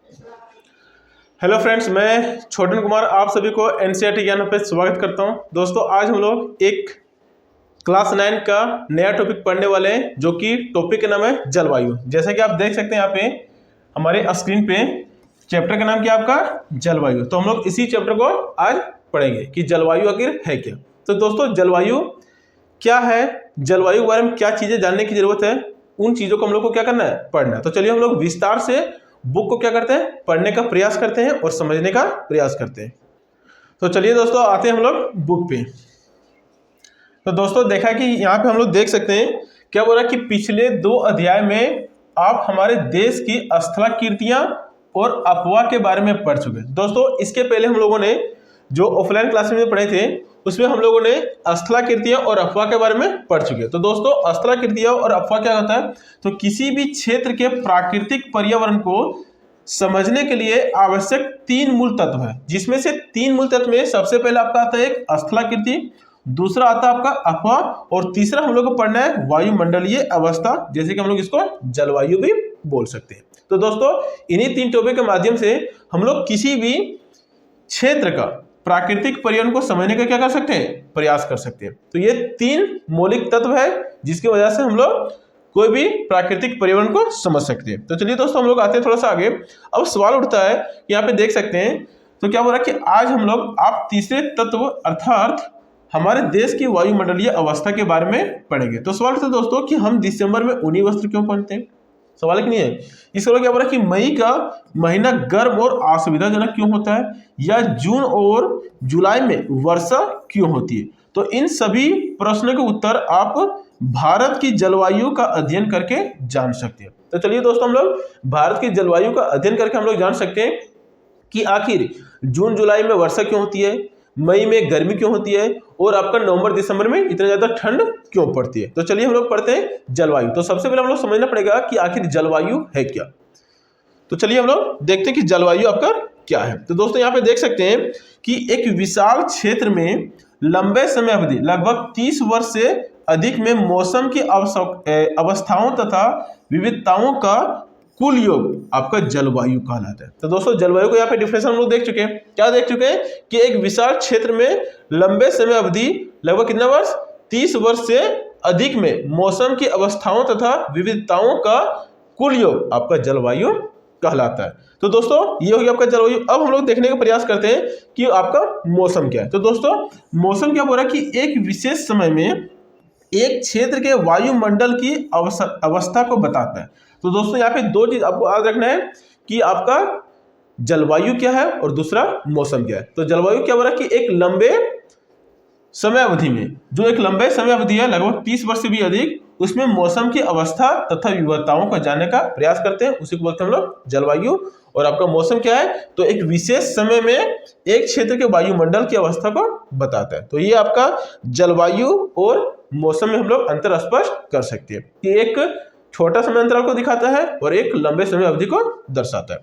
Hello friends, मैं छोटन कुमार आप सभी को एनसीईआरटी ज्ञान पे स्वागत करता हूं। दोस्तों, आज हम लोग एक क्लास 9 का नया टॉपिक पढ़ने वाले हैं, जो कि टॉपिक का नाम है जलवायु। जैसा कि आप देख सकते हैं यहाँ पे हमारे स्क्रीन पे चैप्टर का नाम क्या है आपका, जलवायु। तो हम लोग इसी चैप्टर को आज पढ़ेंगे कि जलवायु आखिर है क्या। तो दोस्तों, जलवायु क्या है, जलवायु के बारे में क्या चीजें जानने की जरूरत है, उन चीजों को हम लोग को क्या करना है, पढ़ना है। तो चलिए हम लोग विस्तार से बुक को क्या करते हैं, पढ़ने का प्रयास करते हैं और समझने का प्रयास करते हैं। तो चलिए दोस्तों, आते हैं हम लोग बुक पे। तो दोस्तों, देखा कि यहाँ पे हम लोग देख सकते हैं क्या बोला कि पिछले 2 अध्याय में आप हमारे देश की स्थलाकृतियां और अफवाह के बारे में पढ़ चुके हैं। दोस्तों, इसके पहले हम लोगों ने जो ऑफलाइन क्लास में पढ़े थे उसमें हम लोगों ने स्थलाकृतियां और अफवाह के बारे में पढ़ चुके हैं। तो दोस्तों, स्थलाकृतियां और अफवाह क्या होता है, तो किसी भी क्षेत्र के प्राकृतिक पर्यावरण को समझने के लिए आवश्यक 3 मूल तत्व है, जिसमें से 3 मूल तत्व में सबसे पहले आपका आता है एक स्थलाकृति, दूसरा आता है आपका अफवाह और तीसरा हम लोग को पढ़ना है वायुमंडलीय अवस्था, जैसे कि हम लोग इसको जलवायु भी बोल सकते हैं। तो दोस्तों, इन्हीं 3 टॉपिक के माध्यम से हम लोग किसी भी क्षेत्र का प्राकृतिक पर्यावरण को समझने का क्या कर सकते हैं, प्रयास कर सकते हैं। तो ये 3 मौलिक तत्व है जिसकी वजह से हम लोग कोई भी प्राकृतिक पर्यावरण को समझ सकते हैं। तो चलिए दोस्तों, हम लोग आते हैं थोड़ा सा आगे। अब सवाल उठता है, यहाँ पे देख सकते हैं तो क्या बोल रहा है कि आज हम लोग आप तीसरे तत्व अर्थात हमारे देश की वायुमंडलीय अवस्था के बारे में पढ़ेंगे। तो सवाल उठता है दोस्तों कि हम दिसंबर में ऊनी वस्त्र क्यों पहनते हैं। सवाल नहीं है। इसके बाद क्या बोला कि मई का महीना गर्म और असुविधाजनक क्यों होता है, या जून और जुलाई में वर्षा क्यों होती है। तो इन सभी प्रश्नों के उत्तर आप भारत की जलवायु का अध्ययन करके जान सकते हैं। तो चलिए दोस्तों, हम लोग भारत की जलवायु का अध्ययन करके हम लोग जान सकते हैं कि आखिर जून जुलाई में वर्षा क्यों होती है, मई में गर्मी क्यों होती है और आपका नवंबर दिसंबर में इतना ज्यादा ठंड क्यों पड़ती है। तो चलिए हम लोग पढ़ते हैं जलवायु। तो सबसे पहले हम लोग समझना पड़ेगा कि आखिर जलवायु है क्या। तो चलिए हम लोग देखते हैं कि जलवायु आपका क्या है। तो दोस्तों, यहाँ पे देख सकते हैं कि एक विशाल क्षेत्र में लंबे समय अवधि लगभग 30 वर्ष से अधिक में मौसम की अवस्थाओं तथा विविधताओं का कुल योग आपका जलवायु कहलाता है। तो दोस्तों, जलवायु को यहाँ पे डिफिनेशन हम लोग देख चुके हैं। क्या देख चुके हैं कि एक विशाल क्षेत्र में लंबे समय अवधि लगभग कितना वर्ष, 30 वर्ष से अधिक में मौसम की अवस्थाओं तथा विविधताओं का कुल योग आपका जलवायु कहलाता है। तो दोस्तों, ये हो गया आपका जलवायु। अब हम लोग देखने का प्रयास करते हैं कि आपका मौसम क्या है। तो दोस्तों, मौसम क्या बोल रहा है कि एक विशेष समय में एक क्षेत्र के वायुमंडल की अवस्था को बताता है। तो दोस्तों, यहाँ पे 2 चीज आपको याद रखना है कि आपका जलवायु क्या है और दूसरा मौसम क्या है। तो जलवायु क्या बोल रहा है कि एक लंबे समय अवधि में, जो एक लंबे समय अवधि है लगभग 30 वर्ष से भी अधिक, उसमें मौसम की अवस्था तथा विविधताओं को जानने का प्रयास करते हैं, उसी को बोलते हैं हम लोग जलवायु। और आपका मौसम क्या है, तो एक विशेष समय में एक क्षेत्र के वायुमंडल की अवस्था को बताता है। तो ये आपका जलवायु और मौसम में हम लोग अंतर स्पष्ट कर सकते हैं कि एक छोटा समय अंतराल को दिखाता है और एक लंबे समय अवधि को दर्शाता है।